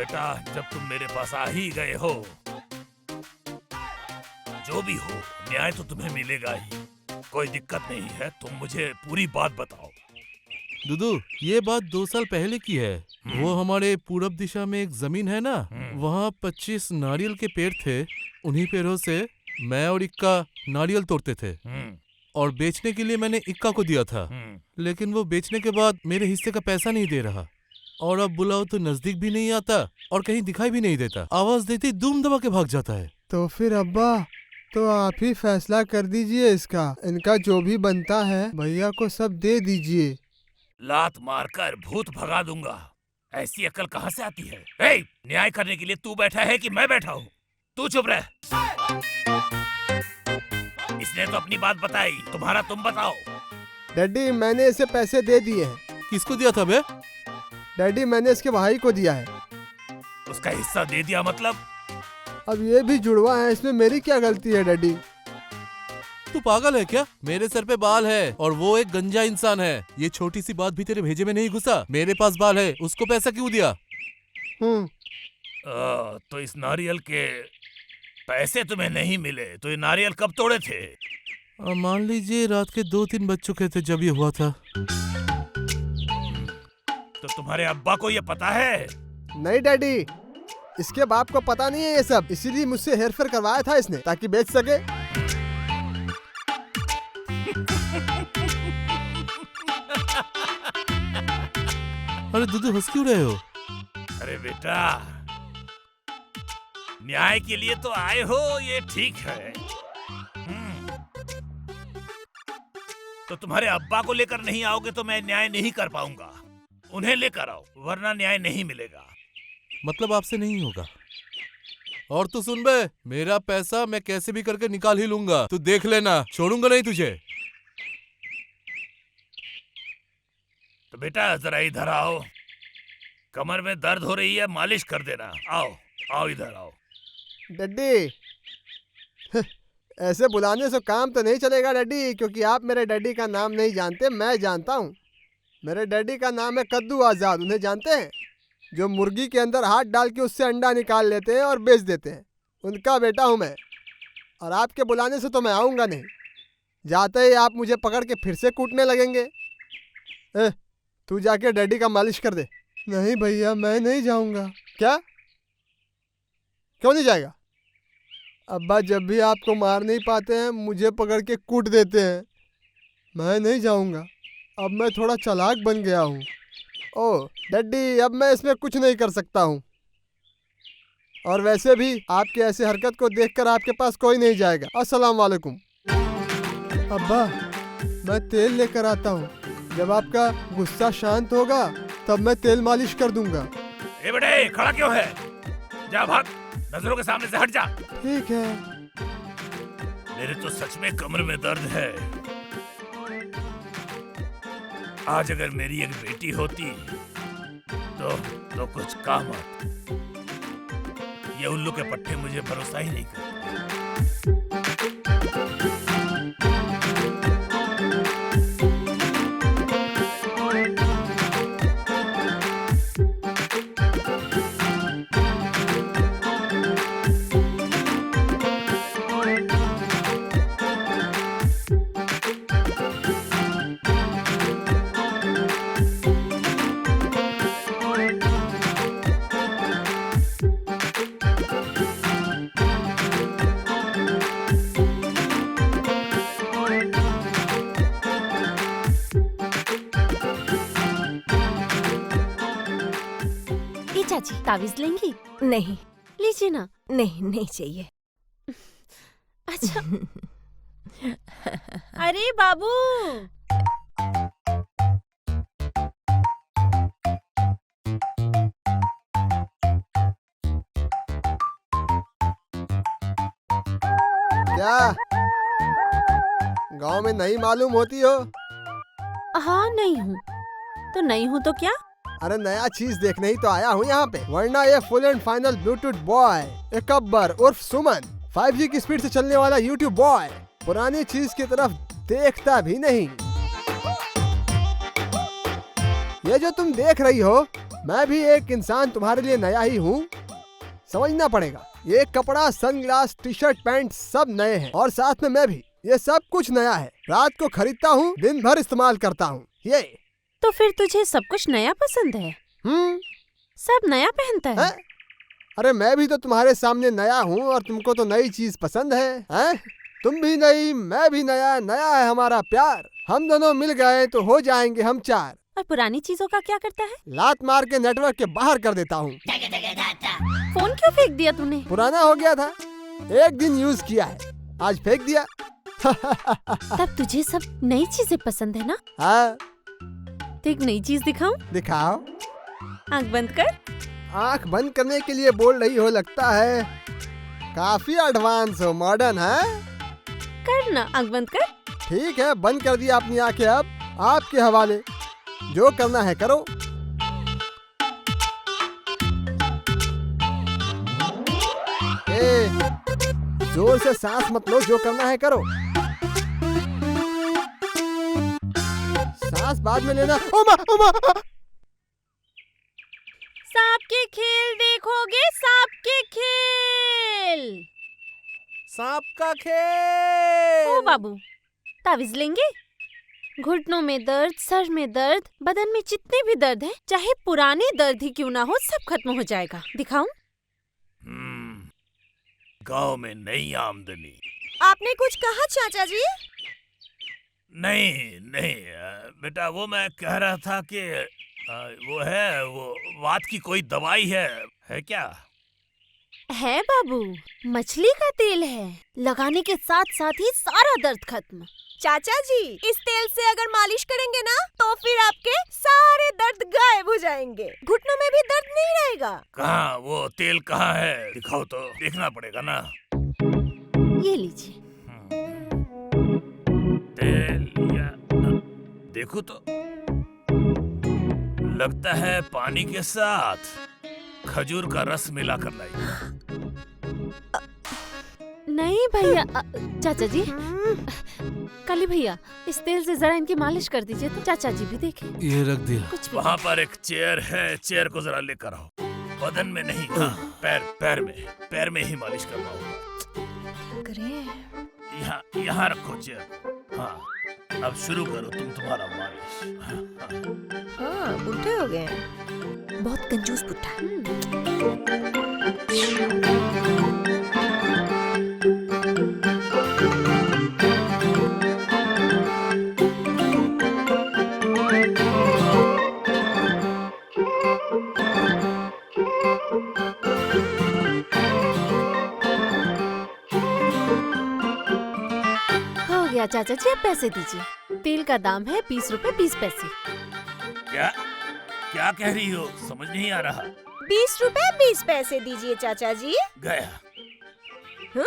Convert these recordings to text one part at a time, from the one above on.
बेटा, जब तुम मेरे पास आ ही गए हो, जो भी हो न्याय तो तुम्हें मिलेगा ही। कोई दिक्कत नहीं है, तुम मुझे पूरी बात बताओ। दुदू, ये बात 2 साल पहले की है। वो हमारे पूरब दिशा में एक जमीन है ना, वहाँ 25 नारियल के पेड़ थे। उन्हीं पेड़ों से मैं और इक्का नारियल तोड़ते थे और बेचने के लिए मैंने इक्का को दिया था। लेकिन वो बेचने के बाद मेरे हिस्से का पैसा नहीं दे रहा और अब बुलाओ तो नजदीक भी नहीं आता और कहीं दिखाई भी नहीं देता। आवाज देती धूम दबा के भाग जाता है। तो फिर अब्बा, तो आप ही फैसला कर दीजिए इसका। इनका जो भी बनता है भैया को सब दे दीजिए। लात मारकर भूत भगा दूंगा। ऐसी अकल कहाँ से आती है? ए, न्याय करने के लिए तू बैठा है कि मैं बैठा हूँ? तू चुप रह। इसने तो अपनी बात बताई, तुम्हारा तुम बताओ। डैडी, मैंने इसे पैसे दे दिए हैं। किसको दिया था बे? डैडी, मैंने इसके भाई को दिया है। उसका हिस्सा दे दिया मतलब? अब ये भी जुड़वा है, इसमें मेरी क्या गलती है डैडी? तू पागल है क्या? मेरे सर पे बाल है और वो एक गंजा इंसान है। ये छोटी सी बात भी तेरे भेजे में नहीं घुसा। मेरे पास बाल है, उसको पैसा क्यों दिया? तो इस नारियल के पैसे तुम्हें नहीं मिले तो ये नारियल कब तोड़े थे? मान लीजिए रात के 2-3 बज चुके थे जब ये हुआ था। तो तुम्हारे अब्बा को ये पता है? नहीं डैडी, इसके बाप को पता नहीं है ये सब, इसीलिए मुझसे हेरफेर करवाया था इसने ताकि बेच सके। अरे दुदू, हंस क्यों रहे हो? अरे बेटा, न्याय के लिए तो आए हो, ये ठीक है। तो तुम्हारे अब्बा को लेकर नहीं आओगे तो मैं न्याय नहीं कर पाऊंगा। उन्हें लेकर आओ, वरना न्याय नहीं मिलेगा। मतलब आपसे नहीं होगा। और तू सुन बे, मेरा पैसा मैं कैसे भी करके निकाल ही लूंगा। तू देख लेना, छोड़ूंगा नहीं तुझे। तो बेटा जरा इधर आओ, कमर में दर्द हो रही है, मालिश कर देना। आओ आओ, इधर आओ। डैडी, ऐसे बुलाने से काम तो नहीं चलेगा डैडी, क्योंकि आप मेरे डैडी का नाम नहीं जानते, मैं जानता हूँ। मेरे डैडी का नाम है कद्दू आजाद, उन्हें जानते हैं? जो मुर्गी के अंदर हाथ डाल के उससे अंडा निकाल लेते हैं और बेच देते हैं, उनका बेटा हूँ मैं। और आपके बुलाने से तो मैं आऊँगा नहीं। जाते ही आप मुझे पकड़ के फिर से कूटने लगेंगे। तू जाके डैडी का मालिश कर दे। नहीं भैया, मैं नहीं जाऊँगा। क्या? क्यों नहीं जाएगा? अब्बा जब भी आपको मार नहीं पाते हैं मुझे पकड़ के कूट देते हैं। मैं नहीं जाऊँगा, अब मैं थोड़ा चालाक बन गया हूँ। ओह डैडी, अब मैं इसमें कुछ नहीं कर सकता हूँ। और वैसे भी आपकी ऐसी हरकत को देखकर आपके पास कोई नहीं जाएगा। अस्सलाम वालेकुम। अब्बा, मैं तेल लेकर आता हूँ, जब आपका गुस्सा शांत होगा तब मैं तेल मालिश कर दूंगा। ए बेटे, खड़ा क्यों है? जा भाग, नजरों के सामने से हट जा। ठीक है। मेरे तो सच में कमर में दर्द है। आज अगर मेरी एक बेटी होती तो कुछ काम आती। ये उल्लू के पट्टे मुझे भरोसा ही नहीं करते। चाची, तावीज लेंगी? नहीं। लीजिए ना। नहीं, नहीं चाहिए। अच्छा। अरे बाबू, क्या गांव में नहीं मालूम होती हो? हाँ नहीं हूँ। तो नहीं हूँ तो क्या? अरे नया चीज देखने ही तो आया हूँ यहाँ पे, वरना ये full and final Bluetooth boy, एक अकबर उर्फ सुमन, 5G की स्पीड से चलने वाला यूट्यूब बॉय, पुरानी चीज की तरफ देखता भी नहीं। ये जो तुम देख रही हो मैं भी एक इंसान तुम्हारे लिए नया ही हूँ, समझना पड़ेगा। ये कपड़ा, सनग्लास, टी शर्ट, पैंट सब नए हैं और साथ में मैं भी। ये सब कुछ नया है। रात को खरीदता हूँ, दिन भर इस्तेमाल करता हूँ। ये तो फिर तुझे सब कुछ नया पसंद है? सब नया पहनता है? अरे मैं भी तो तुम्हारे सामने नया हूँ और तुमको तो नई चीज पसंद है? तुम भी नई, मैं भी नया, नया है हमारा प्यार। हम दोनों मिल गए तो हो जाएंगे हम चार। और पुरानी चीजों का क्या करता है? लात मार के नेटवर्क के बाहर कर देता हूँ। फोन क्यों फेंक दिया तूने? पुराना हो गया था, एक दिन यूज किया है, आज फेंक दिया। तब तुझे सब नई चीजें पसंद है ना? हाँ। तो एक नई चीज दिखाऊं? दिखाओ। आँख बंद कर। आँख बंद करने के लिए बोल रही हो, लगता है काफी एडवांस हो, मॉडर्न है। कर ना, आँख बंद कर। ठीक है, बंद कर दिया अपनी आंखें। अब आपके हवाले, जो करना है करो। जोर से सांस मत लो, जो करना है करो। सांस बाद में लेना। ओमा, ओमा। सांप के खेल देखोगे? सांप के खेल। सांप का खेल। ओ बाबू, तावीज लेंगे? घुटनों में दर्द, सर में दर्द, बदन में जितने भी दर्द है, चाहे पुराने दर्द ही क्यों ना हो, सब खत्म हो जाएगा। दिखाऊं? गांव में नई आमदनी। आपने कुछ कहा चाचा जी? नहीं नहीं बेटा, वो मैं कह रहा था कि वो वात की कोई दवाई है क्या? है बाबू, मछली का तेल है, लगाने के साथ साथ ही सारा दर्द खत्म। चाचा जी, इस तेल से अगर मालिश करेंगे ना तो फिर आपके सारे दर्द गायब हो जाएंगे, घुटनों में भी दर्द नहीं रहेगा। कहाँ वो तेल कहाँ है? दिखाओ तो, देखना पड़ेगा ना। ये लीजिए। तेल या देखो तो, लगता है पानी के साथ खजूर का रस मिलाकर लाई। नहीं भैया, चाचा जी, काली भैया, इस तेल से जरा इनकी मालिश कर दीजिए तो चाचा जी भी देखें। ये रख दिया। कुछ भी वहाँ पर एक चेयर है, चेयर को जरा लेकर आओ। बदन में नहीं, हाँ, पैर में ही मालिश करना होगा। यहाँ यहाँ रखो चेयर। हाँ, अब शुरू करो तुम तुम्हारा मालिश। हाँ, बुढ़े हो गए हैं। बहुत कंजूस बुढ़ा। हो गया चाचा जी, अब पैसे दीजिए। तेल का दाम है 20 रुपए 20 पैसे। क्या क्या कह रही हो? समझ नहीं आ रहा। 20 रुपए 20 पैसे दीजिए चाचा जी। गया हाँ?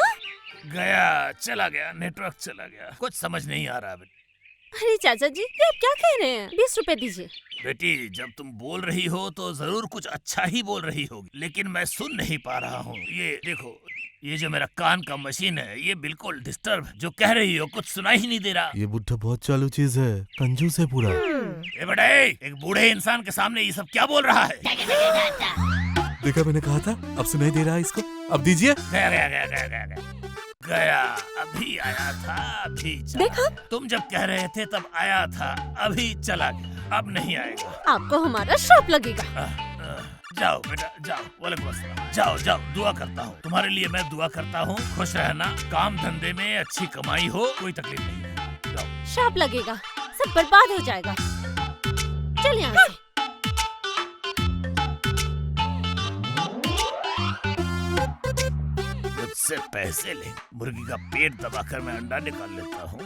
गया, चला गया, नेटवर्क चला गया, कुछ समझ नहीं आ रहा। अरे चाचा जी, ये आप क्या कह रहे हैं? 20 रुपए दीजिए। बेटी, जब तुम बोल रही हो तो जरूर कुछ अच्छा ही बोल रही होगी, लेकिन मैं सुन नहीं पा रहा हूँ। ये देखो, ये जो मेरा कान का मशीन है, ये बिल्कुल डिस्टर्ब। जो कह रही हो कुछ सुनाई ही नहीं दे रहा। ये बुढ़ा बहुत चालू चीज है, कंजूस है पूरा। ए बेटे, एक बूढ़े इंसान के सामने ये सब क्या बोल रहा है? देखा, मैंने कहा था, अब सुनाई दे रहा है इसको। अब दीजिए। गया गया गया गया गया गया गया, अभी आया था, अभी चला। देखा? तुम जब कह रहे थे तब आया था, अभी चला गया, अब नहीं आएगा। आपको हमारा श्राप लगेगा। जाओ बेटा, जाओ। वालेकुम अस्सलाम। जाओ जाओ, दुआ करता हूँ तुम्हारे लिए, मैं दुआ करता हूँ। खुश रहना, काम धंधे में अच्छी कमाई हो, कोई तकलीफ नहीं है। जाओ। श्राप लगेगा, सब बर्बाद हो जाएगा। चल यहाँ से। मुझसे पैसे ले, मुर्गी का पेट दबाकर मैं अंडा निकाल लेता हूँ।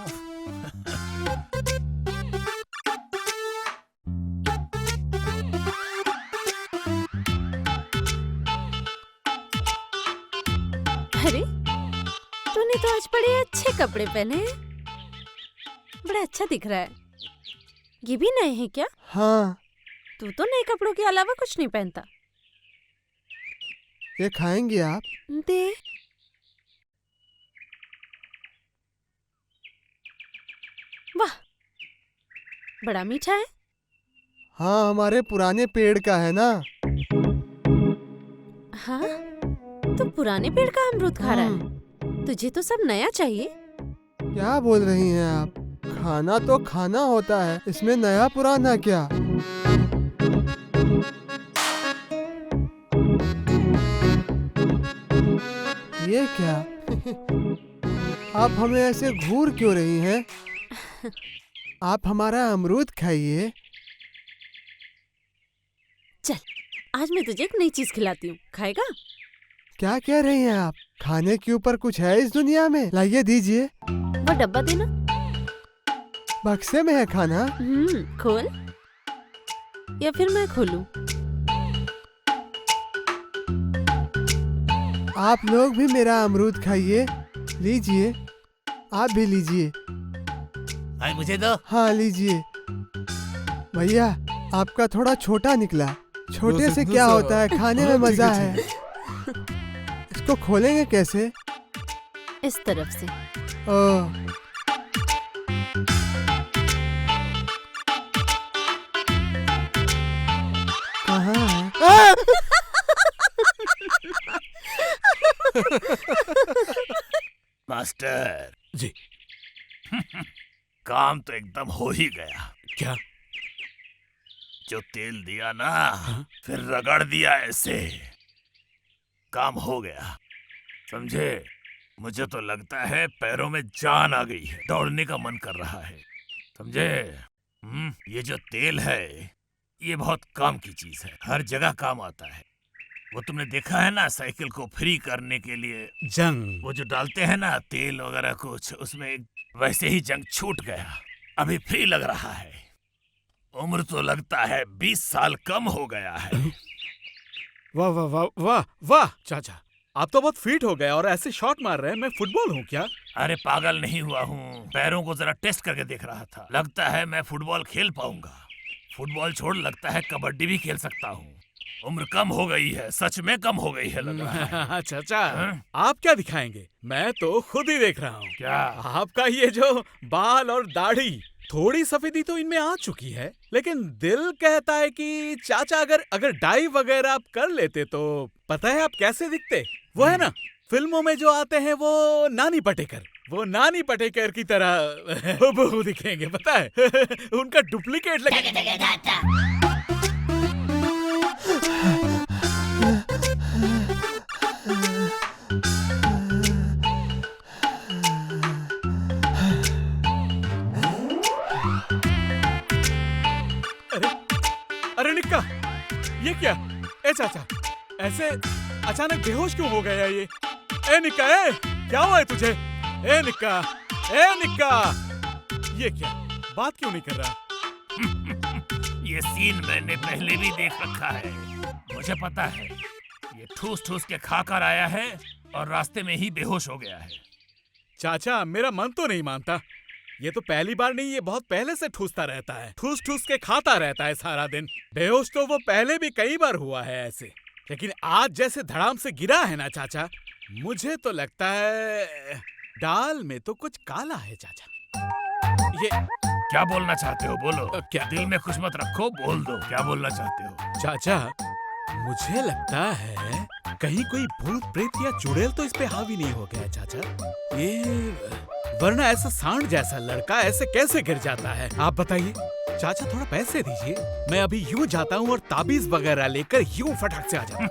अरे, तूने तो आज बड़े अच्छे कपड़े पहने हैं, बड़ा अच्छा दिख रहा है। ये भी नए हैं क्या? हाँ। तू तो नए कपड़ों के अलावा कुछ नहीं पहनता। ये खाएंगे आप? दे। वाह, बड़ा मीठा है। हाँ, हमारे पुराने पेड़ का है ना। हाँ, तो पुराने पेड़ का अमरूद खा रहा हम्म, है। तुझे तो सब नया चाहिए। क्या बोल रही हैं आप? खाना तो खाना होता है, इसमें नया पुराना क्या? ये क्या? आप हमें ऐसे घूर क्यों रही हैं? आप हमारा अमरूद खाइए। चल, आज मैं तुझे एक नई चीज खिलाती हूँ, खाएगा? क्या कह रही हैं आप? खाने के ऊपर कुछ है इस दुनिया में? लाइए दीजिए। वो डब्बा देना। बक्से में है खाना। खोल, या फिर मैं खोलूं? आप लोग भी मेरा अमरूद खाइए। लीजिए, आप भी लीजिए। भाई मुझे दो। हाँ, लीजिए। भैया, आपका थोड़ा छोटा निकला। छोटे से क्या होता है, खाने में मजा है। इसको खोलेंगे कैसे? इस तरफ से। ओह, कहाँ है? मास्टर जी। काम तो एकदम हो ही गया। क्या? जो तेल दिया ना, फिर रगड़ दिया ऐसे, काम हो गया। समझे? मुझे तो लगता है पैरों में जान आ गई है, दौड़ने का मन कर रहा है। समझे? ये जो तेल है, ये बहुत काम की चीज है, हर जगह काम आता है। वो तुमने देखा है ना, साइकिल को फ्री करने के लिए जंग। वो जो डालते हैं ना तेल वगैरह कुछ, उसमें वैसे ही जंग छूट गया, अभी फ्री लग रहा है। उम्र तो लगता है 20 साल कम हो गया है। वाह वाह वाह वाह वाह चाचा, आप तो बहुत फिट हो गए और ऐसे शॉट मार रहे हैं। मैं फुटबॉल हूँ क्या? अरे पागल नहीं हुआ हूँ, पैरों को जरा टेस्ट करके देख रहा था। लगता है मैं फुटबॉल खेल पाऊंगा। फुटबॉल छोड़, लगता है कबड्डी भी खेल सकता हूँ। उम्र कम हो गई है, सच में कम हो गई है लग रहा है। चाचा, हाँ? आप क्या दिखाएंगे? मैं तो खुद ही देख रहा हूँ। क्या? आपका ये जो बाल और दाढ़ी, थोड़ी सफेदी तो इनमें आ चुकी है, लेकिन दिल कहता है कि चाचा अगर डाई वगैरह आप कर लेते तो पता है आप कैसे दिखते? वो है ना फिल्मों में जो आते हैं, वो नानी पाटेकर, वो नानी पाटेकर की तरह वो दिखेंगे, पता है? उनका डुप्लीकेट लगे। अरे निक्का, ये क्या? ए चाचा, ऐसे अचानक बेहोश क्यों हो गया ये? ए निक्का, ए क्या हुआ है तुझे? ए निक्का, ए निक्का, ये क्या? बात क्यों नहीं कर रहा? ये सीन मैंने पहले भी देख रखा है, मुझे पता है। ये ठूस ठूस के खाकर आया है और रास्ते में ही बेहोश हो गया है। चाचा, मेरा मन तो नहीं मानता। ये तो पहली बार नहीं, ये बहुत पहले से ठूसता रहता है, ठूस ठूस के खाता रहता है सारा दिन। बेहोश तो वो पहले भी कई बार हुआ है ऐसे, लेकिन आज जैसे धड़ाम से गिरा है ना चाचा, मुझे तो लगता है दाल में तो कुछ काला है चाचा। ये क्या बोलना चाहते हो? बोलो। क्या? दिल में कुछ मत रखो, बोल दो क्या बोलना चाहते हो। चाचा, मुझे लगता है कहीं कोई भूत प्रेत या चुड़ैल तो इस पे हावी नहीं हो गया चाचा। ये वरना ऐसा सांड जैसा लड़का ऐसे कैसे गिर जाता है? आप बताइए चाचा, थोड़ा पैसे दीजिए, मैं अभी यूं जाता हूँ और ताबीज वगैरह लेकर यूं फटाक से आ जाता हूँ।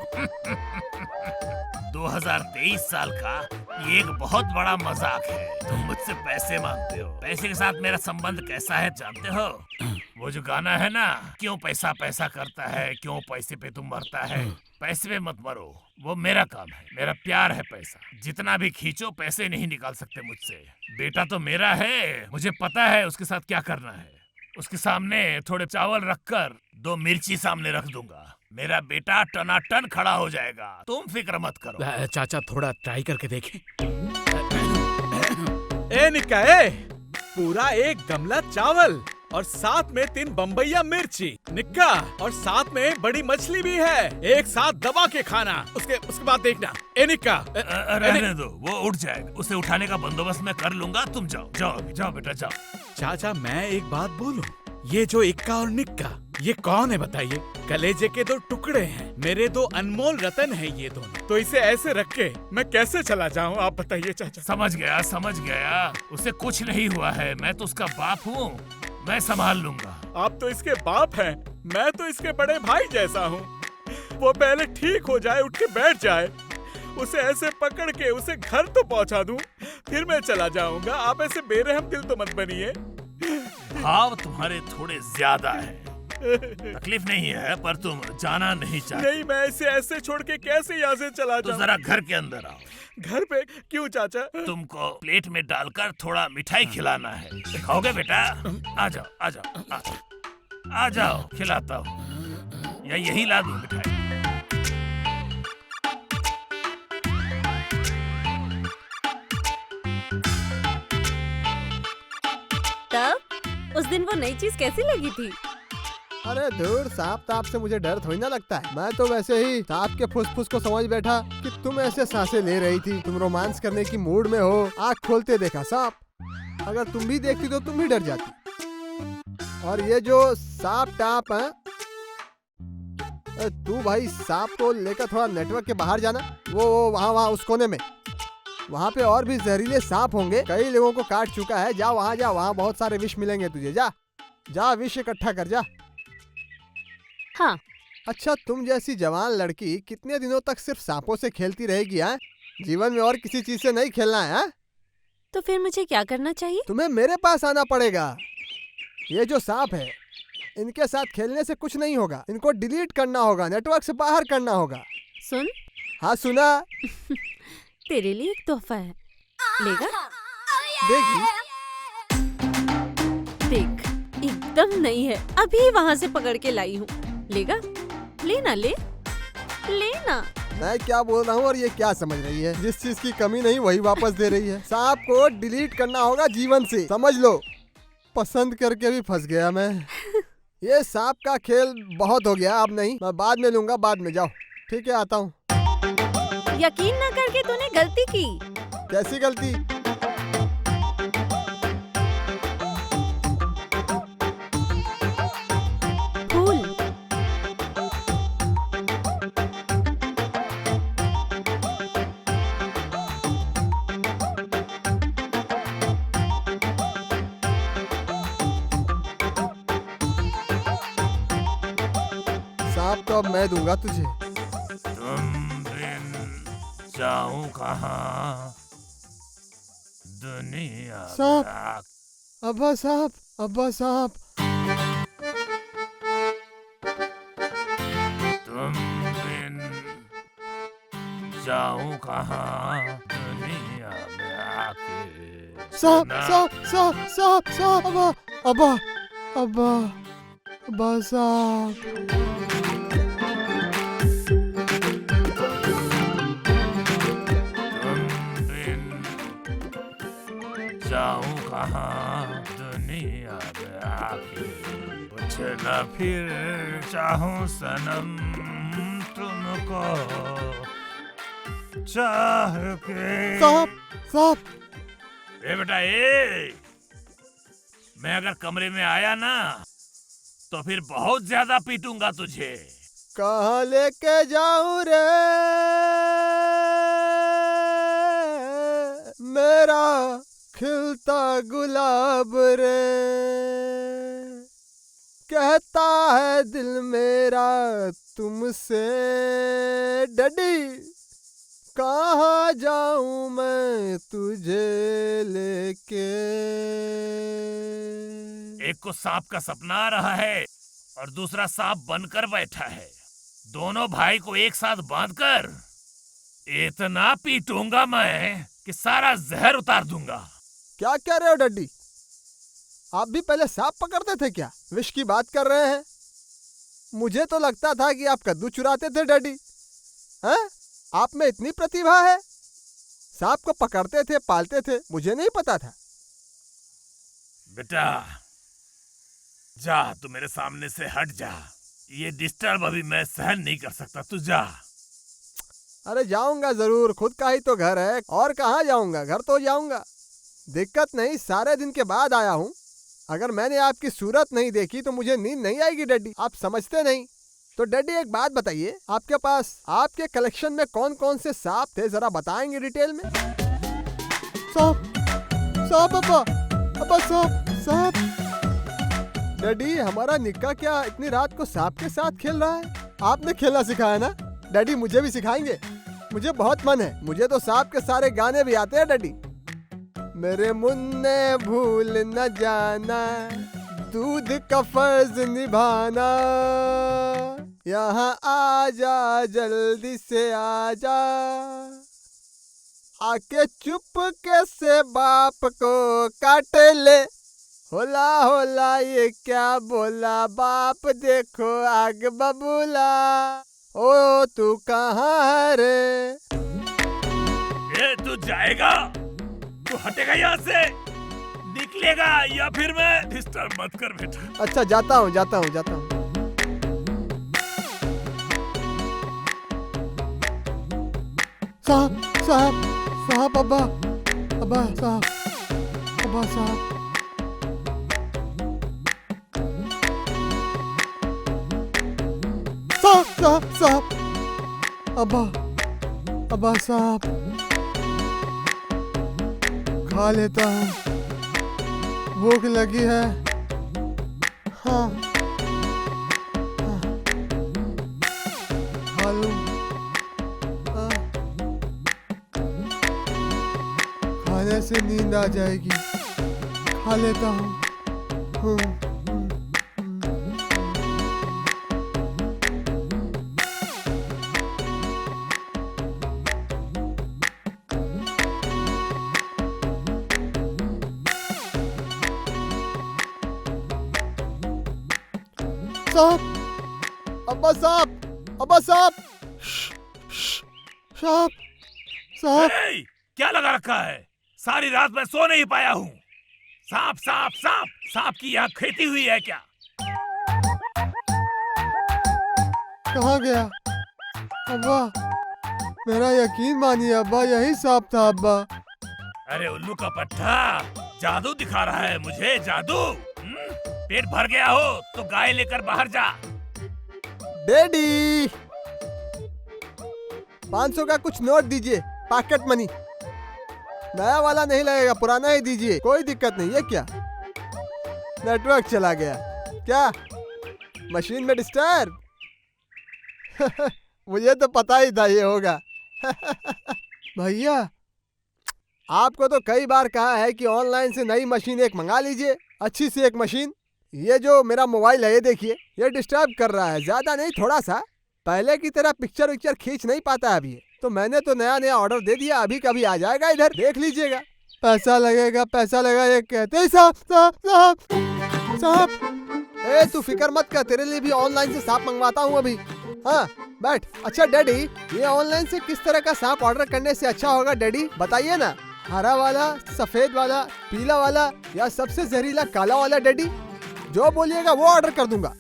2023 साल का ये एक बहुत बड़ा मजाक है। तुम मुझसे पैसे मांगते हो। पैसे के साथ मेरा संबंध कैसा है जानते हो? वो जो गाना है ना, क्यों पैसा पैसा करता है, क्यों पैसे पे तुम मरता है, पैसे पे मत मरो, वो मेरा काम है। मेरा प्यार है पैसा, जितना भी खींचो पैसे नहीं निकाल सकते मुझसे। बेटा तो मेरा है, मुझे पता है उसके साथ क्या करना है। उसके सामने थोड़े चावल रखकर 2 मिर्ची सामने रख दूंगा, मेरा बेटा टनाटन खड़ा हो जाएगा। तुम फिक्र मत करो। चाचा, थोड़ा ट्राई करके देखें। ए निक्का, ए पूरा 1 गमला चावल और साथ में 3 बम्बैया मिर्ची निक्का, और साथ में बड़ी मछली भी है, एक साथ दबा के खाना। उसके बाद देखना। ए निक्का, रहने दो, वो उठ जाएगा, उसे उठाने का बंदोबस्त मैं कर लूंगा। तुम जाओ जाओ जाओ बेटा जाओ। चाचा, मैं एक बात बोलूं, ये जो इक्का और निक्का, ये कौन है बताइए? कलेजे के 2 टुकड़े हैं, मेरे 2 अनमोल रतन हैं ये दोनों। तो इसे ऐसे रख के मैं कैसे चला जाऊं, आप बताइए चाचा। समझ गया। उसे कुछ नहीं हुआ है, मैं तो उसका बाप हूँ, मैं संभाल लूंगा। आप तो इसके बाप हैं, मैं तो इसके बड़े भाई जैसा हूँ। वो पहले ठीक हो जाए, उठ के बैठ जाए, उसे ऐसे पकड़ के उसे घर तो पहुँचा दूं, फिर मैं चला जाऊंगा। आप ऐसे बेरहम दिल तो मत बनिए। भाव तुम्हारे थोड़े ज्यादा है। तकलीफ नहीं है, पर तुम जाना नहीं चाहते। नहीं, मैं इसे ऐसे छोड़ के कैसे यहाँ से चला तो जाऊं? जरा घर के अंदर आओ। घर पे क्यों चाचा? तुमको प्लेट में डालकर थोड़ा मिठाई खिलाना है, खाओगे बेटा? आ जाओ, खिलाता हूँ, या यही ला दूं मिठाई। तब उस दिन वो नई चीज कैसी लगी थी? अरे दूर, सांप ताप से मुझे डर थोड़ी ना लगता है। मैं तो वैसे ही सांप के फुसफुस को समझ बैठा कि तुम ऐसे सांसें ले रही थी, तुम रोमांस करने की मूड में हो। आँख खोलते देखा सांप। अगर तुम भी देखती तो तुम भी डर जाती। और ये जो सांप टाप है, तू भाई सांप को लेकर थोड़ा नेटवर्क के बाहर जाना। वो वहाँ उस कोने में, वहाँ पे और भी जहरीले सांप होंगे, कई लोगों को काट चुका है। जा वहाँ बहुत सारे विष मिलेंगे तुझे। जा विष इकट्ठा कर जा। हाँ। अच्छा, तुम जैसी जवान लड़की कितने दिनों तक सिर्फ सांपों से खेलती रहेगी? हैं? जीवन में और किसी चीज से नहीं खेलना है? तो फिर मुझे क्या करना चाहिए? तुम्हें मेरे पास आना पड़ेगा। ये जो सांप है, इनके साथ खेलने से कुछ नहीं होगा। इनको डिलीट करना होगा, नेटवर्क से बाहर करना होगा। सुन। हाँ सुना। तेरे लिए एक तोहफा है, लेगा? देख, एकदम नई है, अभी वहाँ से पकड़ के लाई हूँ। लेगा? लेना, लेना। मैं क्या बोल रहा हूँ और ये क्या समझ रही है? जिस चीज की कमी नहीं वही वापस दे रही है। सांप को डिलीट करना होगा जीवन से, समझ लो। पसंद करके भी फंस गया मैं। ये सांप का खेल बहुत हो गया, अब नहीं, मैं बाद में लूंगा, बाद में। जाओ, ठीक है, आता हूँ। यकीन न करके तूने गलती की। कैसी गलती? फूल। सांप तो अब मैं दूंगा तुझे। जाऊं कहाँ दुनिया सांप, में? अब्बा सांप, अब्बा सांप। तुम बिन जाऊं कहाँ दुनिया में आके? सांप, सांप, सांप, सांप, सांप, अब्बा, अब्बा, अब्बा, अब्बा सांप। जाऊं कहाँ दुनिया में आके? कुछ न फिर चाहूं सनम तुमको चाह के। सांप, सांप। बेटा, मैं अगर कमरे में आया ना तो फिर बहुत ज्यादा पीटूंगा तुझे। कहाँ लेके जाऊं रे मेरा खिलता गुलाब रे, कहता है दिल मेरा तुमसे डडी, कहाँ जाऊं मैं तुझे लेके। एक को सांप का सपना आ रहा है और दूसरा सांप बनकर बैठा है। दोनों भाई को एक साथ बांधकर इतना पीटूंगा मैं कि सारा जहर उतार दूंगा। क्या कह रहे हो डड्डी? आप भी पहले सांप पकड़ते थे क्या? विष की बात कर रहे हैं? मुझे तो लगता था कि आप कद्दू चुराते थे डैडी। हैं? आप में इतनी प्रतिभा है? सांप को पकड़ते थे, पालते थे, मुझे नहीं पता था। बेटा जा, तू मेरे सामने से हट जा। ये डिस्टर्ब अभी मैं सहन नहीं कर सकता, तू जा। अरे जाऊंगा जरूर, खुद का ही तो घर है, और कहाँ जाऊंगा? घर तो जाऊंगा, दिक्कत नहीं। सारे दिन के बाद आया हूँ, अगर मैंने आपकी सूरत नहीं देखी तो मुझे नींद नहीं आएगी डैडी, आप समझते नहीं। तो डैडी एक बात बताइए, आपके पास आपके कलेक्शन में कौन कौन से सांप थे, जरा बताएंगे डिटेल में। सांप, सांप अब्बा, अब्बा सांप, सांप। डैडी हमारा निक्का क्या इतनी रात को सांप के साथ खेल रहा है? आपने खेलना सिखाया ना डैडी, मुझे भी सिखाएंगे, मुझे बहुत मन है। मुझे तो सांप के सारे गाने भी आते हैं डैडी। मेरे मुन्ने भूल न जाना, दूध का फर्ज निभाना, यहाँ आजा जल्दी से आजा, आके चुपके से बाप को काट ले। होला होला ये क्या बोला, बाप देखो आग बबूला, ओ तू कहाँ है रे? ए तू जाएगा, तू हटेगा यहाँ से, निकलेगा या फिर मैं डिस्टर्ब मत कर बेटा। अच्छा जाता हूँ जाता हूँ जाता हूँ। साहब साहब साहब, अब्बा अब्बा साहब, अब्बा साहब, साहब साहब साहब, अब्बा अब्बा साहब, खा लेता हूँ, भूख लगी है। हाँ हाँ, खा लूँ। हाँ, खाने से नींद आ जाएगी, खा लेता हूँ। साहब, अब्बा साहब, अब्बा साहब, साहब साहब। ए, क्या लगा रखा है? सारी रात मैं सो नहीं पाया हूँ। सांप सांप सांप, सांप की यहाँ खेती हुई है क्या? कहाँ गया अब्बा? मेरा यकीन मानिए अब्बा, यही सांप था अब्बा। अरे उल्लू का पट्टा, जादू दिखा रहा है मुझे, जादू। पेट भर गया हो तो गाय लेकर बाहर जा। डैडी 500 का कुछ नोट दीजिए, पॉकेट मनी। नया वाला नहीं लगेगा, पुराना ही दीजिए, कोई दिक्कत नहीं है। क्या नेटवर्क चला गया क्या? मशीन में डिस्टर्ब? मुझे तो पता ही था ये होगा। भैया आपको तो कई बार कहा है कि ऑनलाइन से नई मशीन एक मंगा लीजिए, अच्छी सी एक मशीन। ये जो मेरा मोबाइल है ये देखिए, ये डिस्टर्ब कर रहा है, ज्यादा नहीं थोड़ा सा। पहले की तरह पिक्चर विक्चर खींच नहीं पाता अभी, तो मैंने तो नया नया ऑर्डर दे दिया, अभी कभी आ जाएगा, इधर देख लीजिएगा। पैसा लगेगा पैसा लगेगा, ये कहते ही साहब साहब साहब साहब। ए तू फिक्र मत कर, तेरे लिए भी ऑनलाइन से सांप मंगवाता हूँ अभी। हाँ बैठ। अच्छा डैडी, ये ऑनलाइन से किस तरह का सांप ऑर्डर करने से अच्छा होगा डैडी, बताइए ना? हरा वाला, सफेद वाला, पीला वाला, या सबसे जहरीला काला वाला? डैडी जो बोलिएगा वो ऑर्डर कर दूंगा।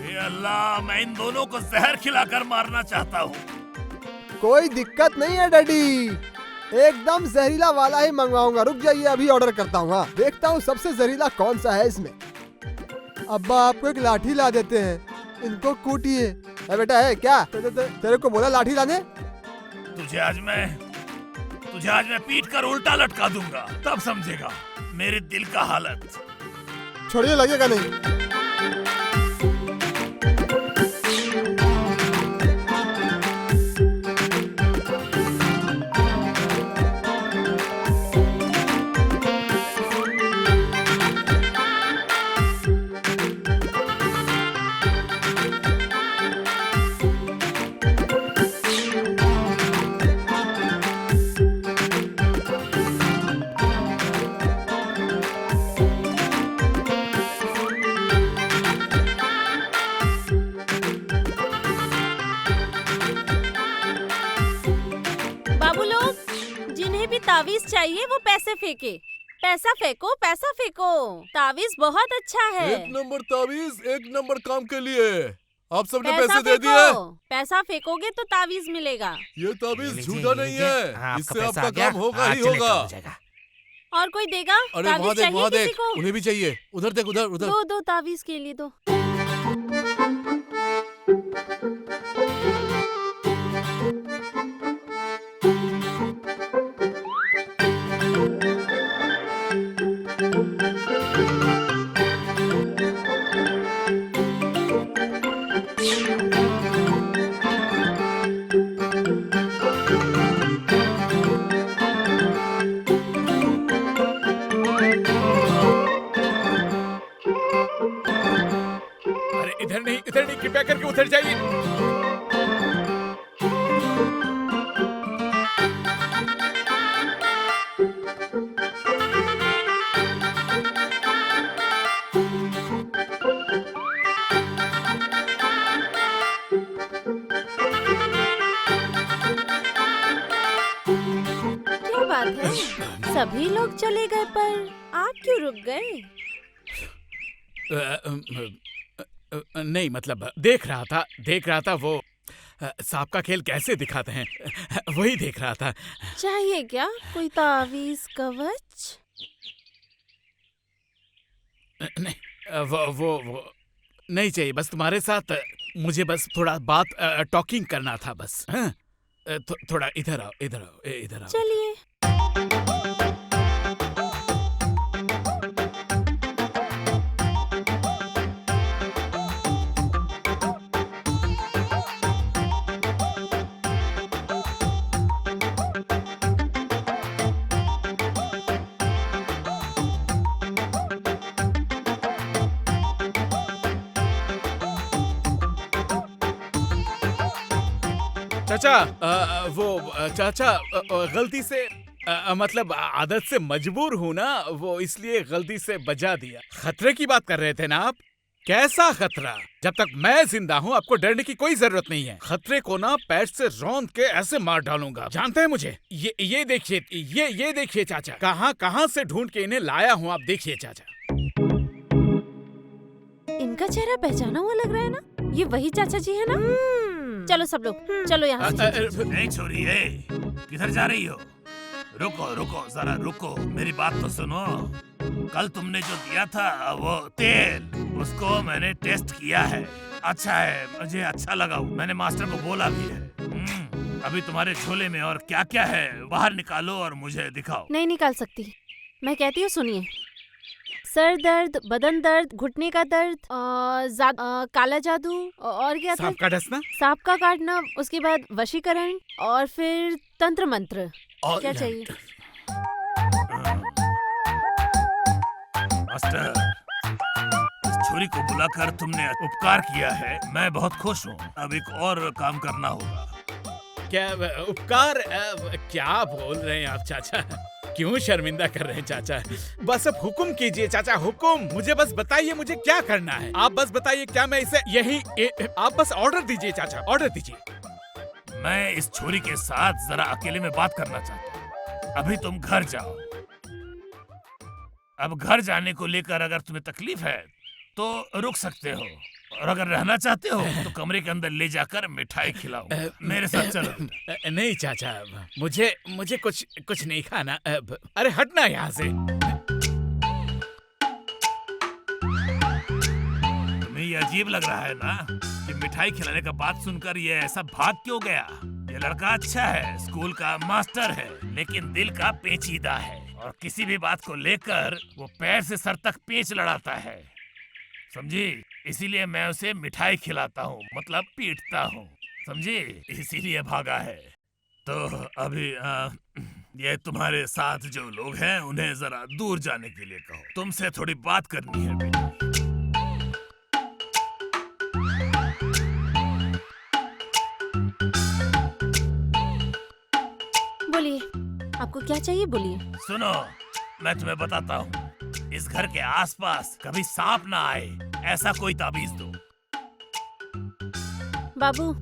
ये अल्लाह, मैं इन दोनों को जहर खिलाकर मारना चाहता हूँ। कोई दिक्कत नहीं है डैडी, एकदम जहरीला वाला ही मंगवाऊंगा। रुक जाइए, अभी ऑर्डर करता हूँ। हाँ देखता हूँ सबसे जहरीला कौन सा है इसमें। अब्बा आपको एक लाठी ला देते हैं, इनको कूटिए। बेटा है क्या? तेरे को बोला लाठी लाने? तुझे आज मैं पीट कर उल्टा लटका दूंगा, तब समझेगा मेरे दिल का हालत। छोड़िए, लगेगा नहीं। तावीज चाहिए वो पैसे फेंके। पैसा फेंको, पैसा फेंको, तावीज बहुत अच्छा है। एक नंबर तावीज, एक नंबर काम के लिए। आप सबने पैसा पैसे दे दिए? पैसा फेंकोगे तो तावीज मिलेगा। ये तावीज झूठा नहीं है, इससे आपका काम होगा ही होगा। और कोई देगा? अरे तावीज़ वहाँ देख, चाहिए वहाँ किसी देख, को? उन्हें भी चाहिए। उधर देख, उधर उधर। दो तावीज़ के लिए दो। अरे इधर नहीं, कृपया करके उधर जाइए। क्या बात है? सभी लोग चले गए पर आप क्यों रुक गए? नहीं मतलब देख रहा था वो सांप का खेल कैसे दिखाते हैं, वही देख रहा था। चाहिए क्या कोई तावीज़ कवच? नहीं वो नहीं चाहिए, बस तुम्हारे साथ मुझे बस थोड़ा बात टॉकिंग करना था बस। हाँ? थोड़ा इधर आओ। चलिए। चाचा गलती से मतलब आदत से मजबूर हूँ ना, वो इसलिए गलती से बजा दिया। खतरे की बात कर रहे थे ना आप? कैसा खतरा? जब तक मैं जिंदा हूँ आपको डरने की कोई जरूरत नहीं है। खतरे को ना पैर से रौंद के ऐसे मार डालूंगा, जानते हैं मुझे। ये देखिए चाचा, कहाँ से ढूंढ के इन्हें लाया हूँ, आप देखिए चाचा। इनका चेहरा पहचाना हुआ लग रहा है ना? ये वही चाचा जी है ना? चलो सब लोग, चलो यहाँ से। नहीं छोरी, किधर जा रही हो? रुको जरा रुको, मेरी बात तो सुनो। कल तुमने जो दिया था वो तेल, उसको मैंने टेस्ट किया है, अच्छा है, मुझे अच्छा लगा। मैंने मास्टर को बोला भी है। अभी तुम्हारे झोले में और क्या क्या है बाहर निकालो और मुझे दिखाओ। नहीं निकाल सकती, मैं कहती हूँ सुनिए। सर दर्द, बदन दर्द, घुटने का दर्द, काला जादू, और क्या था? सांप का डसना, सांप का काटना, उसके बाद वशीकरण और फिर तंत्र मंत्र। और क्या चाहिए? मास्टर, इस छोरी को बुलाकर तुमने उपकार किया है, मैं बहुत खुश हूँ। अब एक और काम करना होगा। क्या उपकार? क्या बोल रहे हैं आप चाचा? क्यों शर्मिंदा कर रहे हैं चाचा? बस अब हुक्म कीजिए चाचा, हुक्म। मुझे बस बताइए मुझे क्या करना है। आप बस बताइए, क्या मैं इसे आप बस ऑर्डर दीजिए चाचा, ऑर्डर दीजिए। मैं इस छोरी के साथ जरा अकेले में बात करना चाहता हूँ। अभी तुम घर जाओ। अब घर जाने को लेकर अगर तुम्हें तकलीफ है तो रुक सकते हो, और अगर रहना चाहते हो तो कमरे के अंदर ले जाकर मिठाई खिलाओ। मेरे साथ चलो। नहीं चाचा, मुझे कुछ नहीं खाना। अरे हटना यहाँ से। तुम्हें ये अजीब लग रहा है ना कि मिठाई खिलाने का बात सुनकर ये ऐसा भाग क्यों गया? ये लड़का अच्छा है, स्कूल का मास्टर है, लेकिन दिल का पेचीदा है, और किसी भी बात को लेकर वो पैर से सर तक पेच लड़ाता है, समझी? इसीलिए मैं उसे मिठाई खिलाता हूँ, मतलब पीटता हूँ, समझी? इसीलिए भागा है। तो अभी ये तुम्हारे साथ जो लोग हैं उन्हें जरा दूर जाने के लिए कहो, तुमसे थोड़ी बात करनी है बेटी। बोलिए, आपको क्या चाहिए बोलिए। सुनो, मैं तुम्हें बताता हूँ, इस घर के आसपास कभी सांप ना आए, ऐसा कोई ताबीज दो। बाबू,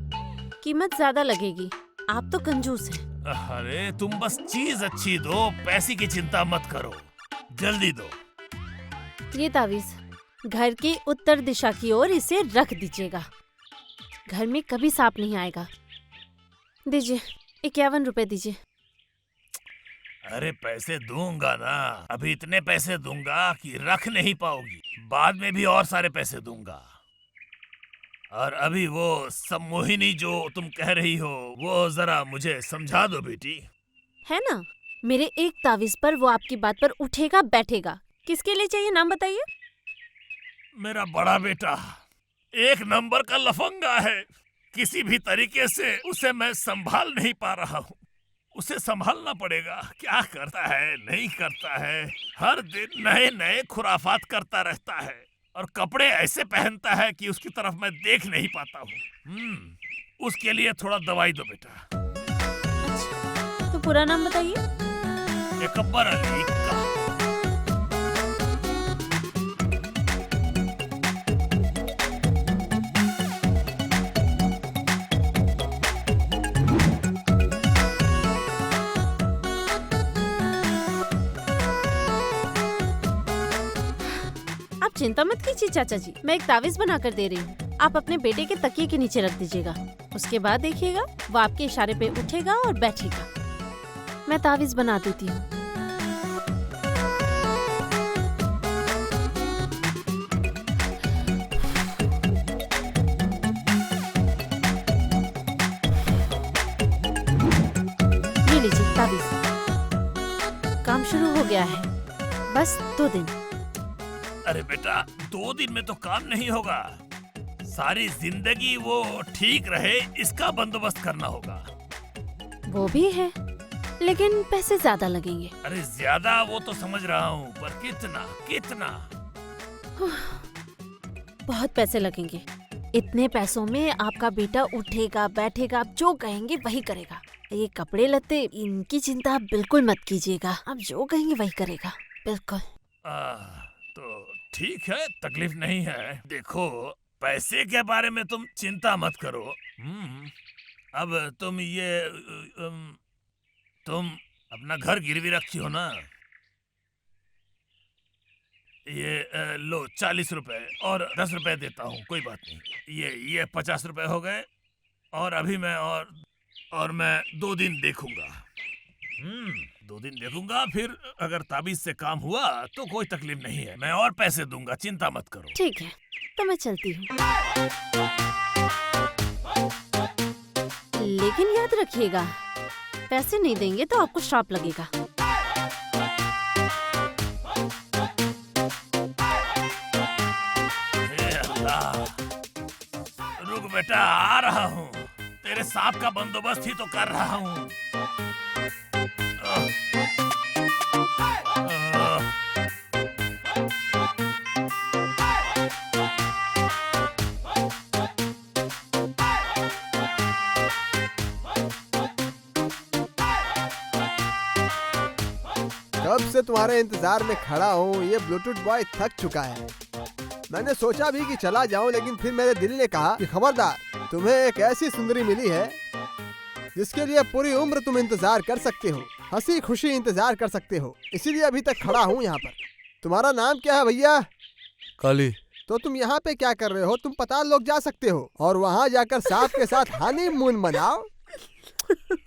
कीमत ज्यादा लगेगी, आप तो कंजूस हैं। अरे तुम बस चीज अच्छी दो, पैसे की चिंता मत करो, जल्दी दो। ये तावीज घर की उत्तर दिशा की ओर इसे रख दीजिएगा, घर में कभी सांप नहीं आएगा। दीजिए, 51 रुपए दीजिए। अरे पैसे दूंगा ना, अभी इतने पैसे दूंगा कि रख नहीं पाओगी, बाद में भी और सारे पैसे दूंगा। और अभी वो सम्मोहिनी जो तुम कह रही हो वो जरा मुझे समझा दो बेटी। है ना, मेरे एक तावीज पर वो आपकी बात पर उठेगा बैठेगा। किसके लिए चाहिए, नाम बताइए। मेरा बड़ा बेटा एक नंबर का लफंगा है, किसी भी तरीके से उसे मैं संभाल नहीं पा रहा हूँ। उसे संभालना पड़ेगा, क्या करता है नहीं करता है, हर दिन नए नए खुराफात करता रहता है और कपड़े ऐसे पहनता है कि उसकी तरफ मैं देख नहीं पाता हूँ। उसके लिए थोड़ा दवाई दो बेटा। अच्छा, तो पूरा नाम बताइए। एकबर अली इक्का। आप चिंता मत कीजिए चाचा जी, मैं एक तावीज बना कर दे रही हूँ। आप अपने बेटे के तकिए के नीचे रख दीजिएगा, उसके बाद देखिएगा वो आपके इशारे पे उठेगा और बैठेगा। मैं तावीज बना देती हूँ। ये लीजिए तावीज, काम शुरू हो गया है, बस 2 दिन। अरे बेटा 2 दिन में तो काम नहीं होगा, सारी जिंदगी वो ठीक रहे इसका बंदोबस्त करना होगा। वो भी है, लेकिन पैसे ज्यादा लगेंगे। अरे ज्यादा वो तो समझ रहा हूँ, पर कितना कितना? बहुत पैसे लगेंगे। इतने पैसों में आपका बेटा उठेगा बैठेगा, आप जो कहेंगे वही करेगा। ये कपड़े लत्ते इनकी चिंता आप बिल्कुल मत कीजिएगा, आप जो कहेंगे वही करेगा, बिल्कुल। तो ठीक है, तकलीफ नहीं है। देखो पैसे के बारे में तुम चिंता मत करो। अब तुम अपना घर गिरवी रखी हो ना, ये लो 40 रुपए और 10 रुपए देता हूँ, कोई बात नहीं। ये 50 रुपए हो गए, और अभी मैं और मैं 2 दिन देखूंगा। 2 दिन देखूंगा, फिर अगर ताबीज से काम हुआ तो कोई तकलीफ नहीं है, मैं और पैसे दूंगा, चिंता मत करो। ठीक है, तो मैं चलती हूँ, लेकिन याद रखिएगा पैसे नहीं देंगे तो आपको श्राप लगेगा। हे अल्लाह, रुक बेटा, आ रहा हूँ, तेरे सांप का बंदोबस्त ही तो कर रहा हूँ। कब से तुम्हारे इंतजार में खड़ा हूँ, ये ब्लूटूथ बॉय थक चुका है। मैंने सोचा भी कि चला जाऊं, लेकिन फिर मेरे दिल ने कहा कि खबरदार, तुम्हें एक ऐसी सुंदरी मिली है जिसके लिए पूरी उम्र तुम इंतजार कर सकते हो, हंसी खुशी इंतजार कर सकते हो, इसीलिए अभी तक खड़ा हूँ यहाँ पर। तुम्हारा नाम क्या है भैया? काली। तो तुम यहाँ पे क्या कर रहे हो? तुम पताल लोग जा सकते हो और वहाँ जाकर सांप के साथ हनीमून मनाओ।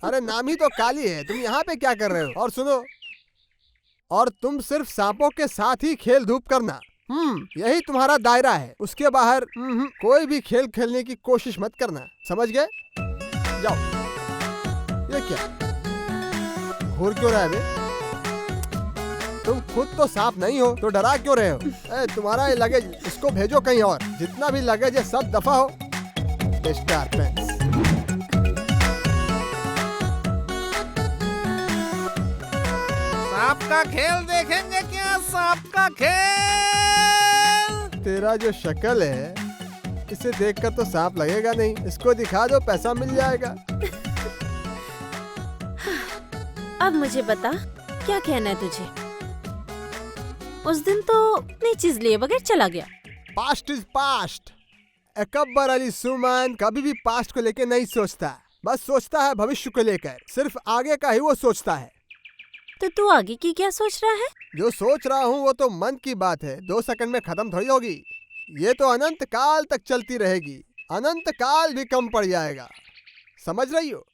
अरे नाम ही तो काली है, तुम यहाँ पे क्या कर रहे हो? और सुनो, और तुम सिर्फ सांपों के साथ ही खेल धूप करना, यही तुम्हारा दायरा है। उसके बाहर कोई भी खेल खेलने की कोशिश मत करना, समझ गए? जाओ। ये क्या घूर क्यों रहा है बे? तुम खुद तो सांप नहीं हो तो डरा क्यों रहे हो? तुम्हारा ये लगेज इसको भेजो कहीं और, जितना भी लगेज है सब दफा हो। डिस्टर्बेंस। सांप का खेल देखेंगे क्या? सांप का खेल। तेरा जो शक्ल है इसे देखकर तो सांप लगेगा नहीं, इसको दिखा दो, पैसा मिल जाएगा। अब मुझे बता, क्या कहना है तुझे? उस दिन तो नई चीज लिए बगैर चला गया। Past is past. Akbar Ali Suman कभी भी पास्ट को लेकर नहीं सोचता, बस सोचता है भविष्य को लेकर, सिर्फ आगे का ही वो सोचता है। तो तू आगे की क्या सोच रहा है? जो सोच रहा हूँ वो तो मन की बात है, 2 सेकंड में खत्म थोड़ी होगी। ये तो अनंत काल तक चलती रहेगी, अनंत काल भी कम पड़ जाएगा, समझ रही हो?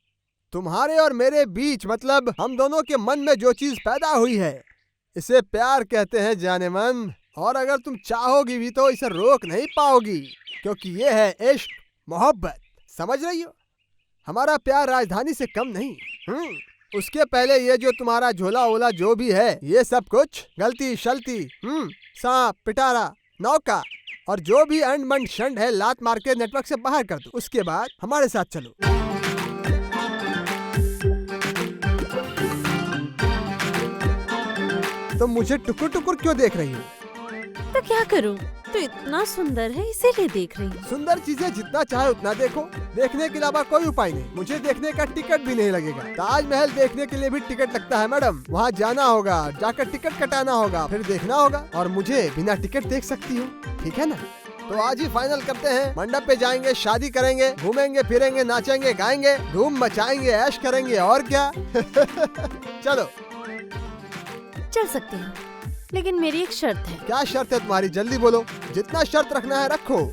तुम्हारे और मेरे बीच मतलब हम दोनों के मन में जो चीज पैदा हुई है इसे प्यार कहते हैं जाने मन। और अगर तुम चाहोगी भी तो इसे रोक नहीं पाओगी, क्योंकि ये है इश्क, मोहब्बत। समझ रही हो? हमारा प्यार राजधानी से कम नहीं। उसके पहले ये जो तुम्हारा झोला ओला जो भी है, ये सब कुछ गलती शलती, सांप पिटारा नौका और जो भी अंड मंड शंड है लात मार के नेटवर्क से बाहर कर दो। उसके बाद हमारे साथ चलो। तुम मुझे टुकुर टुकुर क्यों देख रही हो? तो क्या करूं? तो इतना सुंदर है इसीलिए देख रही हूँ। सुंदर चीजें जितना चाहे उतना देखो, देखने के अलावा कोई उपाय नहीं। मुझे देखने का टिकट भी नहीं लगेगा। ताजमहल देखने के लिए भी टिकट लगता है मैडम। वहाँ जाना होगा, जाकर टिकट कटाना होगा, फिर देखना होगा। और मुझे बिना टिकट देख सकती हो, ठीक है ना? तो आज ही फाइनल करते हैं। मंडप पे जाएंगे, शादी करेंगे, घूमेंगे फिरेंगे, नाचेंगे गाएंगे, धूम मचाएंगे, ऐश करेंगे और क्या। चलो चल सकती हूँ, लेकिन मेरी एक शर्त है। क्या शर्त है तुम्हारी? जल्दी बोलो, जितना शर्त रखना है रखो।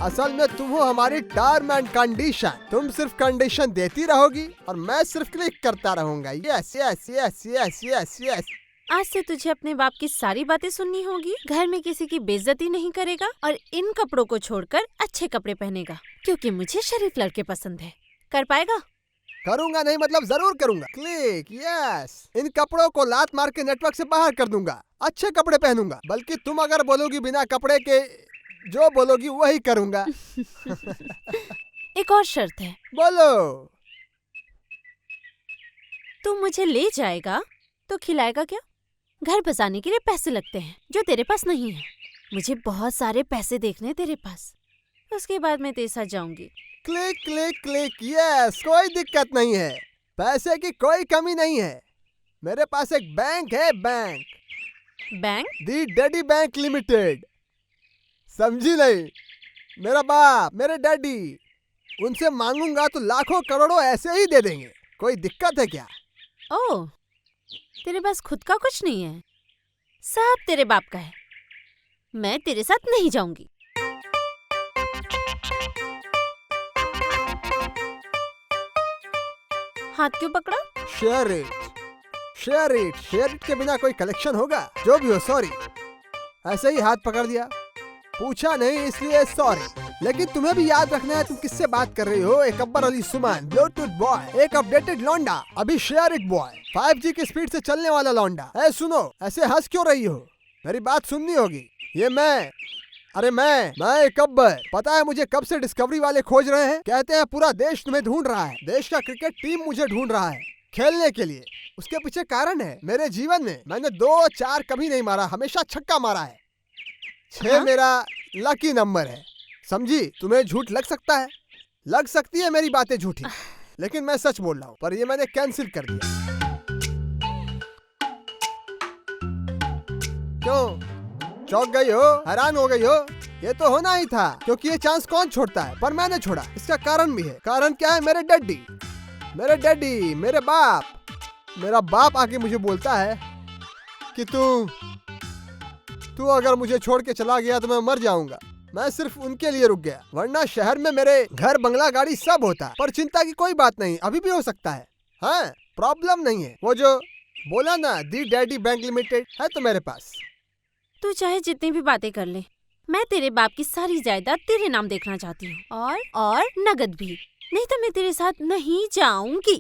असल में तुम हो हमारी टर्म एंड कंडीशन। तुम सिर्फ कंडीशन देती रहोगी और मैं सिर्फ क्लिक करता रहूंगा। Yes yes yes yes yes yes. आज से तुझे अपने बाप की सारी बातें सुननी होगी। घर में किसी की बेइज्जती नहीं करेगा और इन कपड़ों को छोड़कर अच्छे कपड़े पहनेगा, क्योंकि मुझे शरीफ लड़के पसंद है। कर पाएगा? करूंगा नहीं मतलब जरूर करूंगा। Click yes. इन कपड़ों को लात मार के नेटवर्क से बाहर कर दूंगा, अच्छे कपड़े पहनूंगा। बल्कि तुम अगर बोलोगी बिना कपड़े के, जो बोलोगी वही करूंगा। एक और शर्त है। बोलो। तू मुझे ले जाएगा तो खिलाएगा क्या? घर बसाने के लिए पैसे लगते हैं जो तेरे पास नहीं है। मुझे बहुत सारे पैसे देखने तेरे पास, उसके बाद मैं तेरे साथ जाऊंगी। Click click click yes. कोई दिक्कत नहीं है, पैसे की कोई कमी नहीं है। मेरे पास एक बैंक है, बैंक, बैंक? दी डैडी बैंक लिमिटेड। समझी नहीं? मेरा बाप, मेरे डैडी, उनसे मांगूंगा तो लाखों करोड़ों ऐसे ही दे देंगे। कोई दिक्कत है क्या? ओह, तेरे पास खुद का कुछ नहीं है, सब तेरे बाप का है। मैं तेरे साथ नहीं जाऊंगी। हाथ क्यों पकड़ा? Share it, share it, share it के बिना कोई कलेक्शन होगा? जो भी हो सॉरी, ऐसे ही हाथ पकड़ दिया, पूछा नहीं इसलिए सॉरी। लेकिन तुम्हें भी याद रखना है तुम किससे बात कर रही हो। एक अकबर अली सुमान, ब्लूटूथ बॉय, एक अपडेटेड लौंडा, अभी शेयर इट बॉय, 5G की स्पीड से चलने वाला लौंडा। ऐ सुनो, ऐसे हंस क्यों रही हो? मेरी बात सुननी होगी। ये मैं, अरे मैं एक अकबर। पता है मुझे कब से डिस्कवरी वाले खोज रहे हैं? कहते हैं पूरा देश तुम्हें ढूंढ रहा है। देश का क्रिकेट टीम मुझे ढूंढ रहा है खेलने के लिए। उसके पीछे कारण है, मेरे जीवन में मैंने 2-4 कभी नहीं मारा, हमेशा छक्का मारा है। 6 मेरा लकी नंबर है, समझी? तुम्हें झूठ लग सकता है, लग सकती है मेरी बातें झूठी, लेकिन मैं सच बोल रहा हूँ। पर ये मैंने कैंसिल कर दिया। क्यों चौंक गई हो, हैरान हो गई हो? ये तो होना ही था, क्योंकि ये चांस कौन छोड़ता है, पर मैंने छोड़ा। इसका कारण भी है। कारण क्या है? मेरे डैडी, मेरे डैडी, मेरे बाप। मेरा बाप आके मुझे बोलता है कि तू अगर मुझे छोड़ के चला गया तो मैं मर जाऊंगा। मैं सिर्फ उनके लिए रुक गया, वरना शहर में मेरे घर बंगला गाड़ी सब होता। पर चिंता की कोई बात नहीं, अभी भी हो सकता है। हाँ, प्रॉब्लम नहीं है। वो जो बोला ना, दी डैडी बैंक लिमिटेड है तो मेरे पास। तू चाहे जितनी भी बातें कर ले, मैं तेरे बाप की सारी जायदाद तेरे नाम देखना चाहती हूँ, और नगद भी। नहीं तो मैं तेरे साथ नहीं जाऊंगी।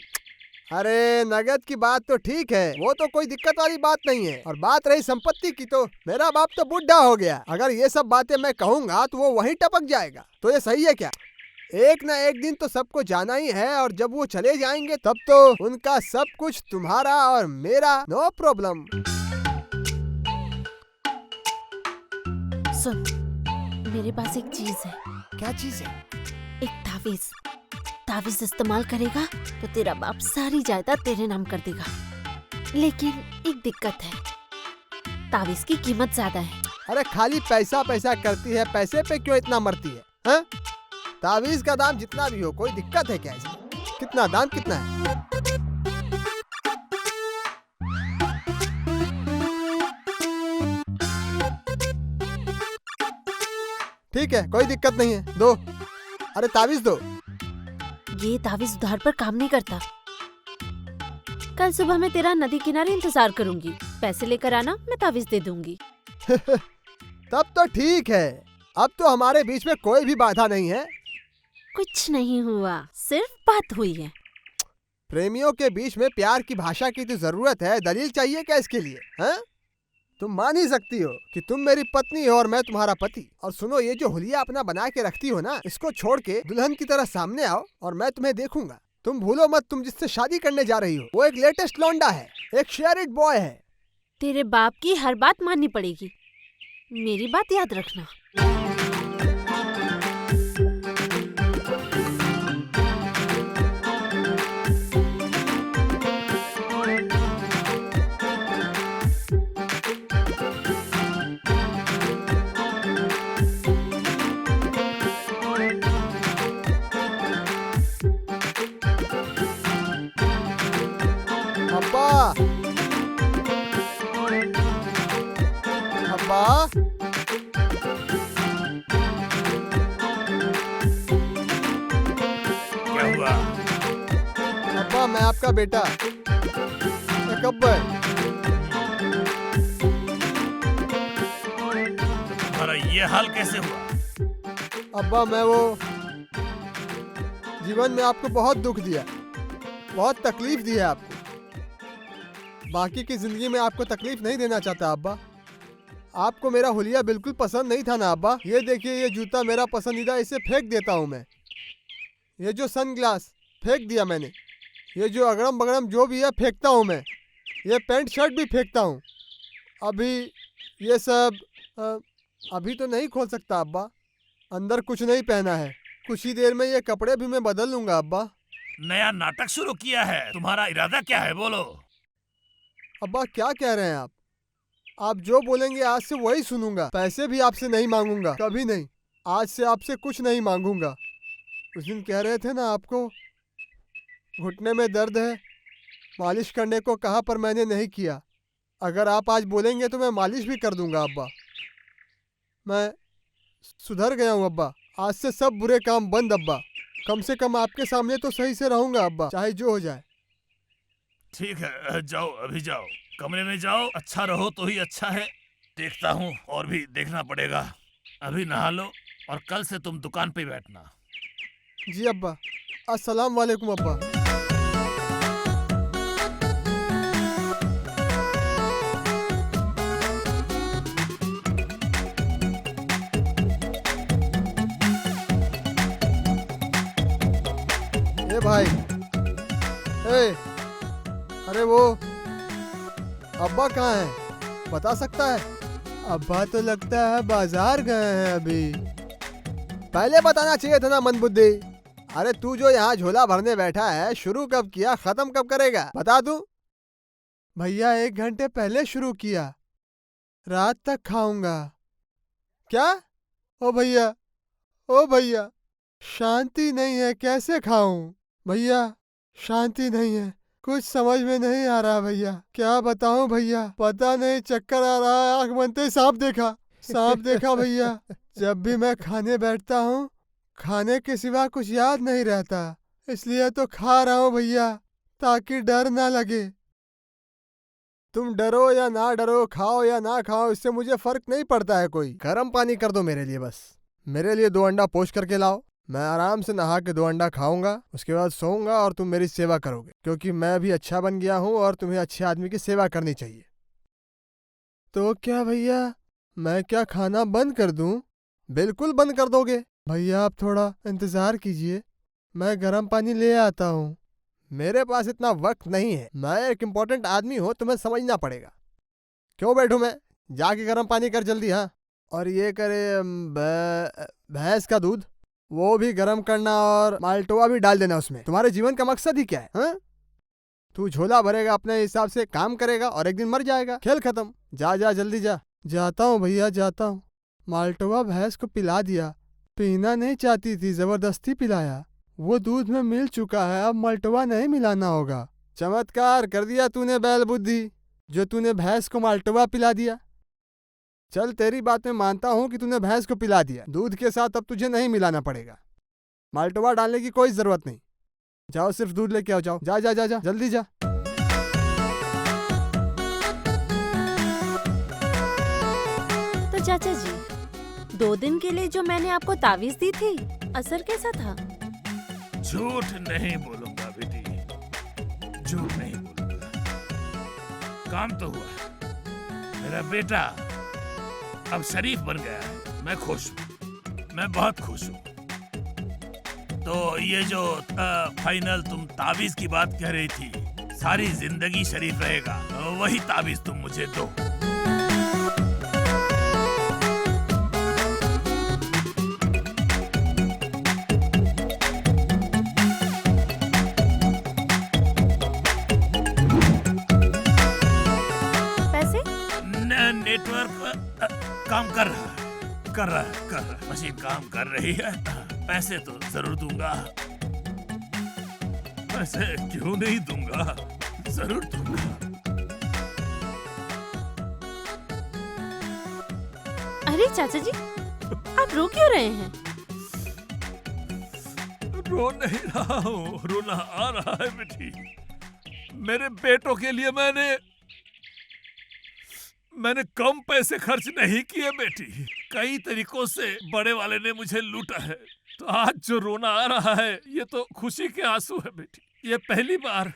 अरे नगद की बात तो ठीक है, वो तो कोई दिक्कत वाली बात नहीं है। और बात रही संपत्ति की, तो मेरा बाप तो बुढ़ा हो गया। अगर ये सब बातें मैं कहूँगा तो वो वहीं टपक जाएगा। तो ये सही है क्या? एक ना एक दिन तो सबको जाना ही है, और जब वो चले जाएंगे तब तो उनका सब कुछ तुम्हारा और मेरा, नो प्रॉब्लम। सुन, मेरे पास एक चीज है। क्या चीज है? एक तावीज। तावीज इस्तेमाल करेगा तो तेरा बाप सारी जायदाद तेरे नाम कर देगा। लेकिन एक दिक्कत है, तावीज की कीमत ज्यादा है। अरे खाली पैसा पैसा करती है, पैसे पे क्यों इतना मरती है? हाँ? तावीज का दाम जितना भी हो, कोई दिक्कत है क्या इसमें? कितना दाम कितना है? ठीक है, कोई दिक्कत नहीं है, दो। अरे तावीज दो। ये तावीज उधार पर काम नहीं करता। कल सुबह मैं तेरा नदी किनारे इंतजार करूंगी। पैसे लेकर आना, मैं तावीज दे दूंगी। तब तो ठीक है। अब तो हमारे बीच में कोई भी बाधा नहीं है। कुछ नहीं हुआ, सिर्फ बात हुई है। प्रेमियों के बीच में प्यार की भाषा की तो जरूरत है, दलील चाहिए क्या इसके लिए? हैं? तुम मान ही सकती हो कि तुम मेरी पत्नी हो और मैं तुम्हारा पति। और सुनो, ये जो हुलिया अपना बना के रखती हो ना, इसको छोड़ के दुल्हन की तरह सामने आओ और मैं तुम्हें देखूंगा। तुम भूलो मत, तुम जिससे शादी करने जा रही हो वो एक लेटेस्ट लौंडा है, एक शेयरिट बॉय है। तेरे बाप की हर बात माननी पड़ेगी, मेरी बात याद रखना। अब्बा, अब्बा, क्या हुआ? अब्बा, मैं आपका बेटा अकबर। तुम्हारा ये हाल कैसे हुआ? अब्बा, मैं वो जीवन में आपको बहुत दुख दिया, बहुत तकलीफ दी है आपको। बाकी की जिंदगी में आपको तकलीफ नहीं देना चाहता अब्बा। आपको मेरा हुलिया बिल्कुल पसंद नहीं था ना अब्बा। ये देखिए, ये जूता मेरा पसंदीदा, इसे फेंक देता हूँ मैं। ये जो सन ग्लास फेंक दिया मैंने। ये जो अगड़म बगड़म जो भी है फेंकता हूँ मैं। ये पैंट शर्ट भी फेंकता हूँ। अभी ये सब अभी तो नहीं खोल सकता अब्बा, अंदर कुछ नहीं पहना है। कुछ ही देर में ये कपड़े भी मैं बदल लूंगा अब्बा। नया नाटक शुरू किया है, तुम्हारा इरादा क्या है बोलो? अब्बा, क्या कह रहे हैं आप? आप जो बोलेंगे आज से वही सुनूंगा। पैसे भी आपसे नहीं मांगूंगा, कभी नहीं। आज से आपसे कुछ नहीं मांगूंगा। उस दिन कह रहे थे ना आपको घुटने में दर्द है, मालिश करने को कहा पर मैंने नहीं किया। अगर आप आज बोलेंगे तो मैं मालिश भी कर दूंगा अब्बा। मैं सुधर गया हूँ अब्बा। आज से सब बुरे काम बंद अब्बा। कम से कम आपके सामने तो सही से रहूंगा अब्बा, चाहे जो हो जाए। ठीक है, जाओ, अभी जाओ, कमरे में जाओ। अच्छा रहो तो ही अच्छा है। देखता हूँ, और भी देखना पड़ेगा। अभी नहा लो और कल से तुम दुकान पे बैठना। जी अब्बा। अस्सलाम वालेकुम अब्बा। ए भाई, ए, अरे वो अब्बा कहाँ हैं? बता सकता है? अब्बा तो लगता है बाजार गए हैं अभी। पहले बताना चाहिए था ना मंदबुद्धि। अरे तू जो यहाँ झोला भरने बैठा है, शुरू कब किया, खत्म कब करेगा? बता दूं? भैया 1 घंटे पहले शुरू किया, रात तक खाऊंगा। क्या? ओ भैया, ओ भैया, शांति नहीं है, कैसे खाऊं? भैया शांति नहीं है, कुछ समझ में नहीं आ रहा भैया। क्या बताऊं भैया, पता नहीं, चक्कर आ रहा है। आंख बनते ही सांप देखा, सांप देखा भैया। जब भी मैं खाने बैठता हूँ, खाने के सिवा कुछ याद नहीं रहता, इसलिए तो खा रहा हूँ भैया, ताकि डर ना लगे। तुम डरो या ना डरो, खाओ या ना खाओ, इससे मुझे फर्क नहीं पड़ता है कोई। गर्म पानी कर दो मेरे लिए बस। मेरे लिए 2 अंडा पोच करके लाओ। मैं आराम से नहा के 2 अंडा खाऊंगा, उसके बाद सोऊंगा और तुम मेरी सेवा करोगे, क्योंकि मैं भी अच्छा बन गया हूँ और तुम्हें अच्छे आदमी की सेवा करनी चाहिए। तो क्या भैया, मैं क्या खाना बंद कर दूं? बिल्कुल बंद कर दोगे? भैया आप थोड़ा इंतजार कीजिए, मैं गर्म पानी ले आता हूँ। मेरे पास इतना वक्त नहीं है, मैं एक इम्पोर्टेंट आदमी हूँ, तुम्हें समझना पड़ेगा। क्यों बैठूं मैं? जाके गर्म पानी कर जल्दी। हाँ, और ये करे भैंस का दूध, वो भी गर्म करना और माल्टोवा भी डाल देना उसमें। तुम्हारे जीवन का मकसद ही क्या है? हाँ? तू झोला भरेगा, अपने हिसाब से काम करेगा और एक दिन मर जाएगा, खेल खत्म। जा जा जल्दी जा। जाता हूँ भैया, जाता हूँ। माल्टोवा भैंस को पिला दिया, पीना नहीं चाहती थी, जबरदस्ती पिलाया। वो दूध में मिल चुका है, अब माल्टोवा नहीं मिलाना होगा। चमत्कार कर दिया तूने बैल बुद्धि, जो तूने भैंस को माल्टोवा पिला दिया। चल तेरी बात में मानता हूँ कि तूने भैंस को पिला दिया, दूध के साथ अब तुझे नहीं मिलाना पड़ेगा। माल्टोवा डालने की कोई जरूरत नहीं। जाओ सिर्फ दूध लेके आओ, जाओ, जा जा जा जा, जल्दी जा। तो चाचा जी, 2 दिन के लिए जो मैंने आपको तावीज दी थी, असर कैसा था? झूठ नहीं बोलूंगा बेटी, झूठ नहीं बोलूंगा। काम तो हुआ, मेरा बेटा अब शरीफ बन गया है। मैं खुश हूँ, मैं बहुत खुश हूँ। तो ये जो फाइनल तुम ताबीज की बात कह रही थी, सारी जिंदगी शरीफ रहेगा, वही ताबीज तुम मुझे दो। पैसे? नेटवर्क काम कर रहा है, मशीन काम कर रही है। पैसे तो जरूर दूंगा, पैसे क्यों नहीं दूंगा, जरूर दूंगा। अरे चाचा जी, आप रो क्यों रहे हैं? रो नहीं रहा हूँ, रोना आ रहा है बेटी। मेरे बेटों के लिए मैंने कम पैसे खर्च नहीं किए बेटी। कई तरीकों से बड़े वाले ने मुझे लूटा है, तो आज जो रोना आ रहा है ये तो खुशी के आंसू है बेटी। ये पहली बार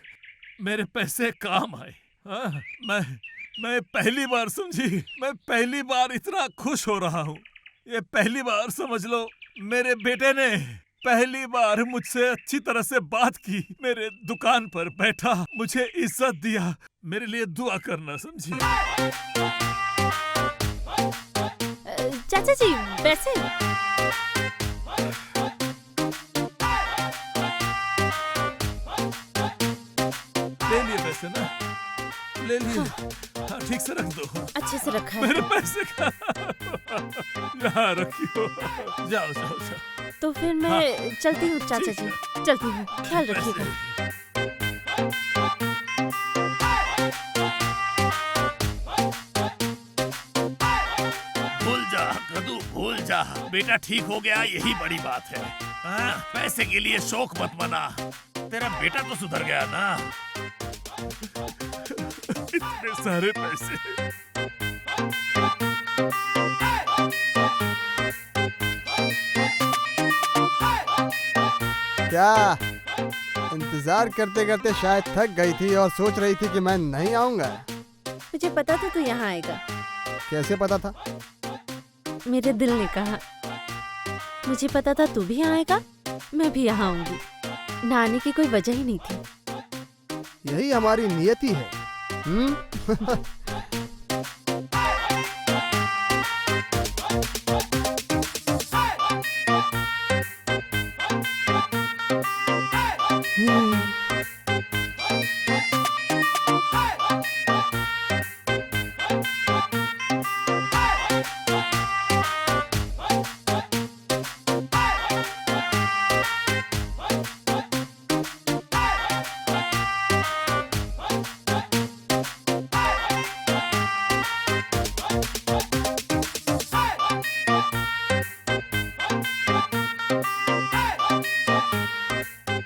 मेरे पैसे काम आए। हाँ, मैं पहली बार समझी, मैं पहली बार इतना खुश हो रहा हूँ। ये पहली बार समझ लो, मेरे बेटे ने पहली बार मुझसे अच्छी तरह से बात की, मेरे दुकान पर बैठा, मुझे इज्जत दिया। मेरे लिए दुआ करना, समझी? चाचा जी, पैसे? ले लिए पैसे ना, ले लिए। हाँ, ठीक से रख दो। अच्छे से रखा है। मेरे पैसे का यहाँ रखियो। जाओ जाओ जाओ। तो फिर मैं चलती हूँ चाचा जी, चलती हूँ, ख्याल रखिएगा। भूल जा कदू, भूल जा। बेटा ठीक हो गया, यही बड़ी बात है। हाँ, पैसे के लिए शौक मत मना। तेरा बेटा तो सुधर गया ना। इतने सारे पैसे। क्या इंतजार करते करते शायद थक गई थी और सोच रही थी कि मैं नहीं आऊंगा? मुझे पता था तू यहाँ आएगा। कैसे पता था? मेरे दिल ने कहा। मुझे पता था तू भी यहाँ आएगा, मैं भी यहाँ आऊंगी। ना आने की कोई वजह ही नहीं थी। यही हमारी नियति है।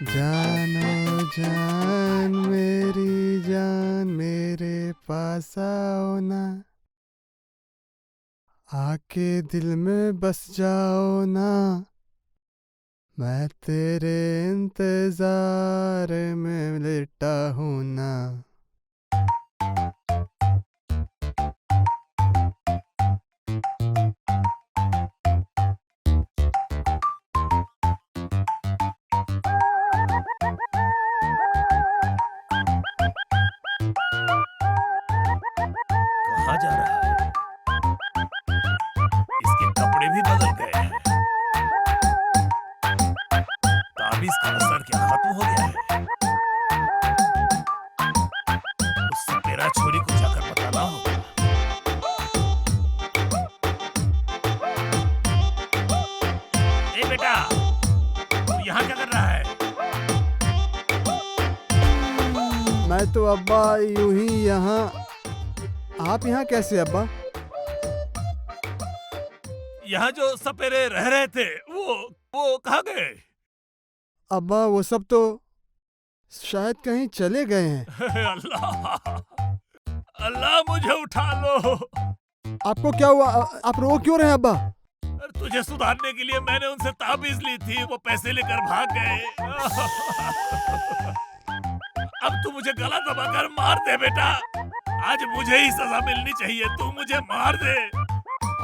जानो जान मेरी जान, मेरे पास आओ ना, आके दिल में बस जाओ ना, मैं तेरे इंतजार में लेटा हूँ ना। कहाँ जा रहा है? इसके कपड़े भी बदल गए हैं। ताबीज का असर क्या खत्म हो गया है? उस सपेरा छोरी को जाकर बताना होगा। ए बेटा, तू यहाँ क्या कर रहा है? मैं तो अब्बा यूं ही यहाँ। आप यहाँ कैसे अब्बा? यहाँ जो सपेरे रह रहे थे वो कहाँ गए? अब्बा वो सब तो शायद कहीं चले गए हैं। अल्लाह अल्लाह मुझे उठा लो। आपको क्या हुआ? आप रो क्यों रहे हैं अब्बा? तुझे सुधारने के लिए मैंने उनसे ताबीज ली थी, वो पैसे लेकर भाग गए। अब तू मुझे गला दबाकर मार दे बेटा, आज मुझे ही सजा मिलनी चाहिए, तू मुझे मार दे।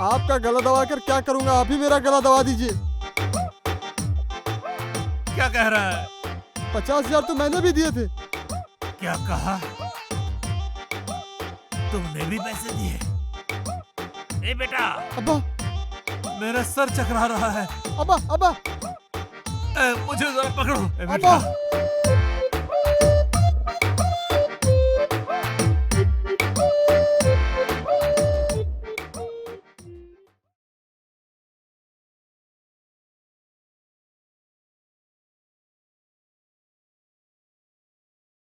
आपका गला दबाकर क्या करूंगा? आप ही मेरा गला दबा दीजिए। क्या कह रहा है? 50,000 तो मैंने भी दिए थे। क्या कहा? तुमने भी पैसे दिए? ए बेटा, अब्बा मेरा सर चकरा रहा है। अब्बा अब्बा मुझे जरा पकड़ो। ए अब्बा बेटा,